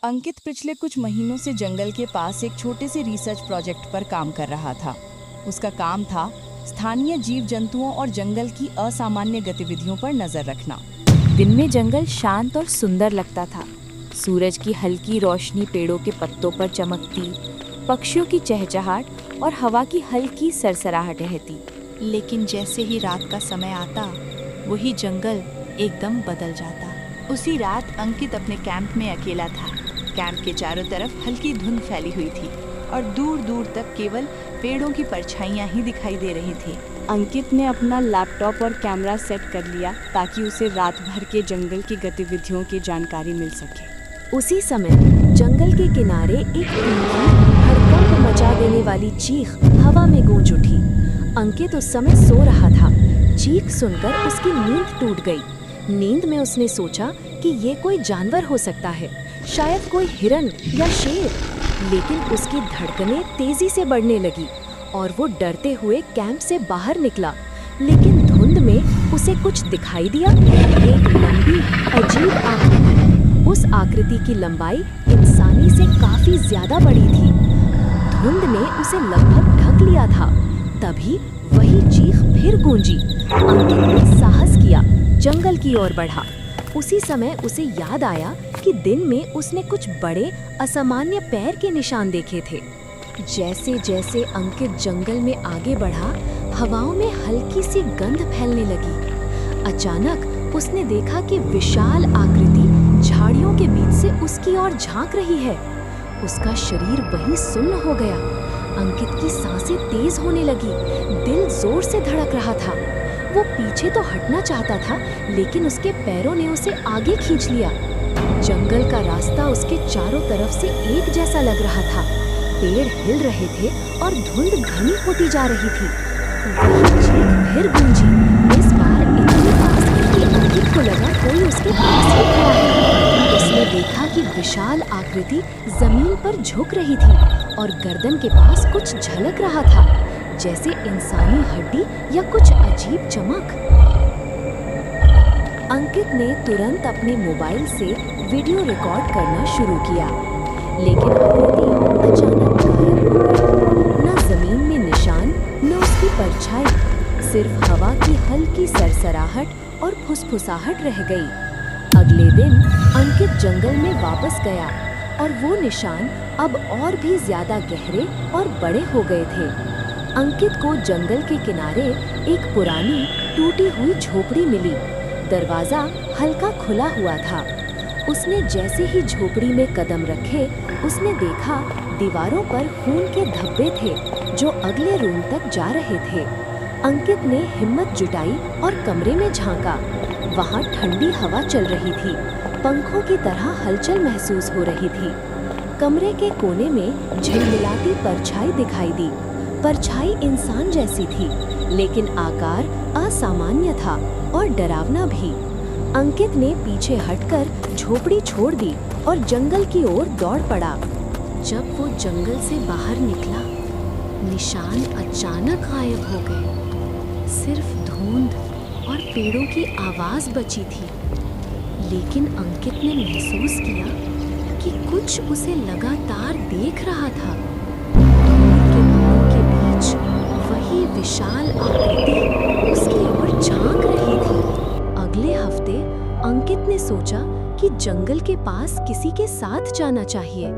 अंकित पिछले कुछ महीनों से जंगल के पास एक छोटे से रिसर्च प्रोजेक्ट पर काम कर रहा था। उसका काम था स्थानीय जीव जंतुओं और जंगल की असामान्य गतिविधियों पर नजर रखना। दिन में जंगल शांत और सुंदर लगता था। सूरज की हल्की रोशनी पेड़ों के पत्तों पर चमकती, पक्षियों की चहचहाट और हवा की हल्की सरसराहट रहती। लेकिन जैसे ही रात का समय आता, वही जंगल एकदम बदल जाता। उसी रात अंकित अपने कैंप में अकेला था। कैंप के चारों तरफ हल्की धुंध फैली हुई थी और दूर दूर तक केवल पेड़ों की परछाइयां ही दिखाई दे रही थी। अंकित ने अपना लैपटॉप और कैमरा सेट कर लिया ताकि उसे रात भर के जंगल की गतिविधियों की जानकारी मिल सके। उसी समय जंगल के किनारे एक तीखी, हड़कंप मचा देने वाली चीख हवा में गूंज उठी। अंकित उस समय सो रहा था। चीख सुनकर उसकी नींद टूट गई। नींद में उसने सोचा कि ये कोई जानवर हो सकता है, शायद कोई हिरन या शेर। लेकिन उसकी धड़कनें तेजी से बढ़ने लगी और वो डरते हुए कैंप से बाहर निकला। लेकिन धुंध में उसे कुछ दिखाई दिया, एक लंबी अजीब आकृति। उस आकृति की लंबाई इंसानी से काफी ज्यादा बड़ी थी। धुंध ने उसे लगभग ढक लिया था। तभी वही चीख फिर गूंजी। अंकित ने साहस किया, जंगल की ओर बढ़ा। उसी समय उसे याद आया कि दिन में उसने कुछ बड़े असामान्य पैर के निशान देखे थे। जैसे जैसे अंकित जंगल में आगे बढ़ा, हवाओं में हल्की सी गंध फैलने लगी। अचानक उसने देखा कि विशाल आकृति झाड़ियों के बीच से उसकी ओर झांक रही है। उसका शरीर वहीं सुन्न हो गया। अंकित की सांसें तेज होने लगी, दिल जोर से धड़क रहा था। वो पीछे तो हटना चाहता था, लेकिन उसके पैरों ने उसे आगे खींच लिया। जंगल का रास्ता उसके चारों तरफ से एक जैसा लग रहा था। पेड़ हिल रहे थे और धुंध घनी होती जा रही थी। वही चीख फिर गूंजी, इस बार इतनी पास कि अंकित को लगा कोई उसके पास ही खड़ा है। उसने देखा कि विशाल आकृति जमीन पर झुक रही थी और गर्दन के पास कुछ झलक रहा था, जैसे इंसानी हड्डी या कुछ अजीब चमक। अंकित ने तुरंत अपने मोबाइल से वीडियो रिकॉर्ड करना शुरू किया, लेकिन आकृति अचानक गायब हो गई। न जमीन में निशान, न उसकी परछाई, सिर्फ हवा की हल्की सरसराहट और फुसफुसाहट रह गई। अगले दिन अंकित जंगल में वापस गया और वो निशान अब और भी ज्यादा गहरे और बड़े हो गए थे। अंकित को जंगल के किनारे एक पुरानी टूटी हुई झोपड़ी मिली। दरवाजा हल्का खुला हुआ था। उसने जैसे ही झोपड़ी में कदम रखे, उसने देखा दीवारों पर खून के धब्बे थे जो अगले रूम तक जा रहे थे। अंकित ने हिम्मत जुटाई और कमरे में झांका। वहां ठंडी हवा चल रही थी, पंखों की तरह हलचल महसूस हो रही थी। कमरे के कोने में झिलमिलाती परछाई दिखाई दी। परछाई इंसान जैसी थी, लेकिन आकार असामान्य था और डरावना भी। अंकित ने पीछे हटकर झोपड़ी छोड़ दी और जंगल की ओर दौड़ पड़ा। जब वो जंगल से बाहर निकला, निशान अचानक गायब हो गए। सिर्फ धुंध और पेड़ों की आवाज बची थी। लेकिन अंकित ने महसूस किया कि कुछ उसे लगातार देख रहा था। वही विशाल आकृति उसकी ओर झांक रही थी। अगले हफ्ते अंकित ने सोचा कि जंगल के पास किसी के साथ जाना चाहिए,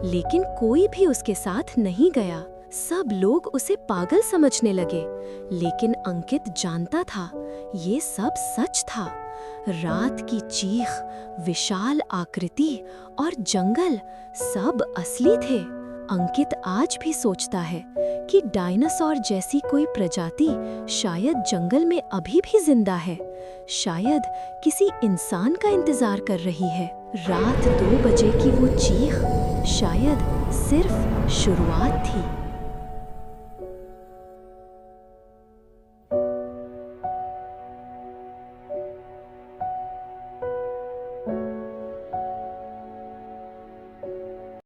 लेकिन कोई भी उसके साथ नहीं गया। सब लोग उसे पागल समझने लगे, लेकिन अंकित जानता था ये सब सच था। रात की चीख, विशाल आकृति और जंगल सब असली थे। अंकित आज भी सोचता है कि डायनासोर जैसी कोई प्रजाति शायद जंगल में अभी भी जिंदा है, शायद किसी इंसान का इंतजार कर रही है। रात 2 बजे की वो चीख शायद सिर्फ शुरुआत थी।